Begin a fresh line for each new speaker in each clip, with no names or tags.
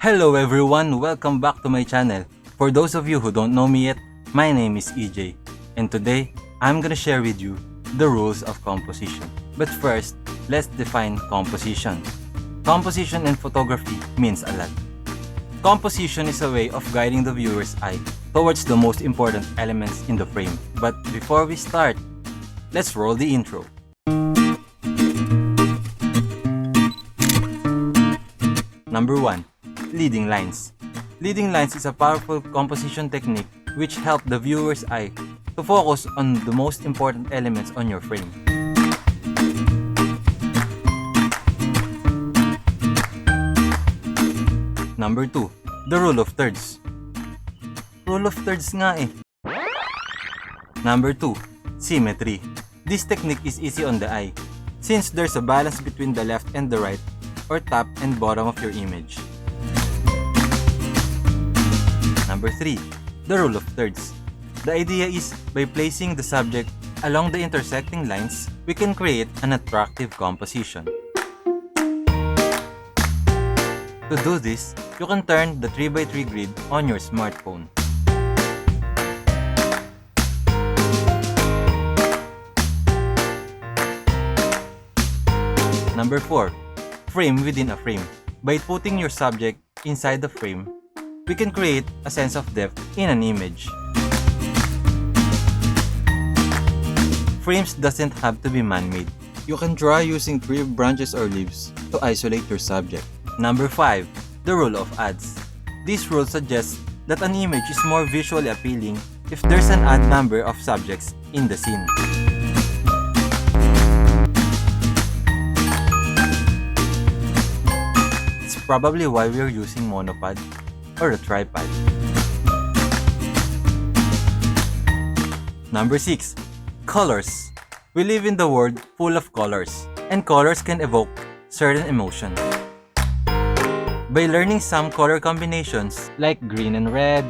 Hello everyone, welcome back to my channel. For those of you who don't know me yet, my name is EJ, and today I'm gonna share with you the rules of composition. But first, let's define composition. Composition in photography means a lot. Composition is a way of guiding the viewer's eye towards the most important elements in the frame. But before we start, let's roll the intro. Number 1. Leading lines. Leading lines is a powerful composition technique which helps the viewer's eye to focus on the most important elements on your frame. Number 2. The rule of thirds. Rule of thirds nga eh. Number 2. Symmetry. This technique is easy on the eye since there's a balance between the left and the right or top and bottom of your image. Number 3. The rule of thirds. The idea is by placing the subject along the intersecting lines, we can create an attractive composition. To do this, you can turn the 3x3 grid on your smartphone. Number 4. Frame within a frame. By putting your subject inside the frame, we can create a sense of depth in an image. Frames doesn't have to be man-made. You can draw using tree branches or leaves to isolate your subject. Number 5. The rule of adds. This rule suggests that an image is more visually appealing if there's an odd number of subjects in the scene. It's probably why we're using monopod or a tripod. Number 6. Colors. We live in the world full of colors, and colors can evoke certain emotions. By learning some color combinations like green and red,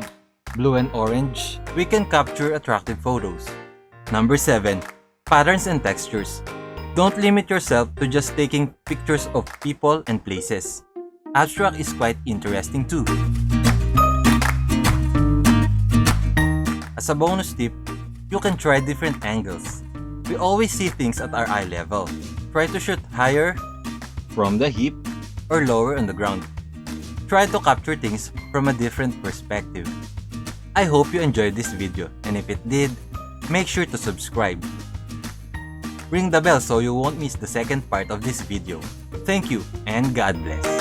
blue and orange, we can capture attractive photos. Number 7. Patterns and textures. Don't limit yourself to just taking pictures of people and places. Abstract is quite interesting too. As a bonus tip, you can try different angles. We always see things at our eye level. Try to shoot higher from the hip or lower on the ground. Try to capture things from a different perspective. I hope you enjoyed this video, and if it did, make sure to subscribe. Ring the bell so you won't miss the second part of this video. Thank you and God bless.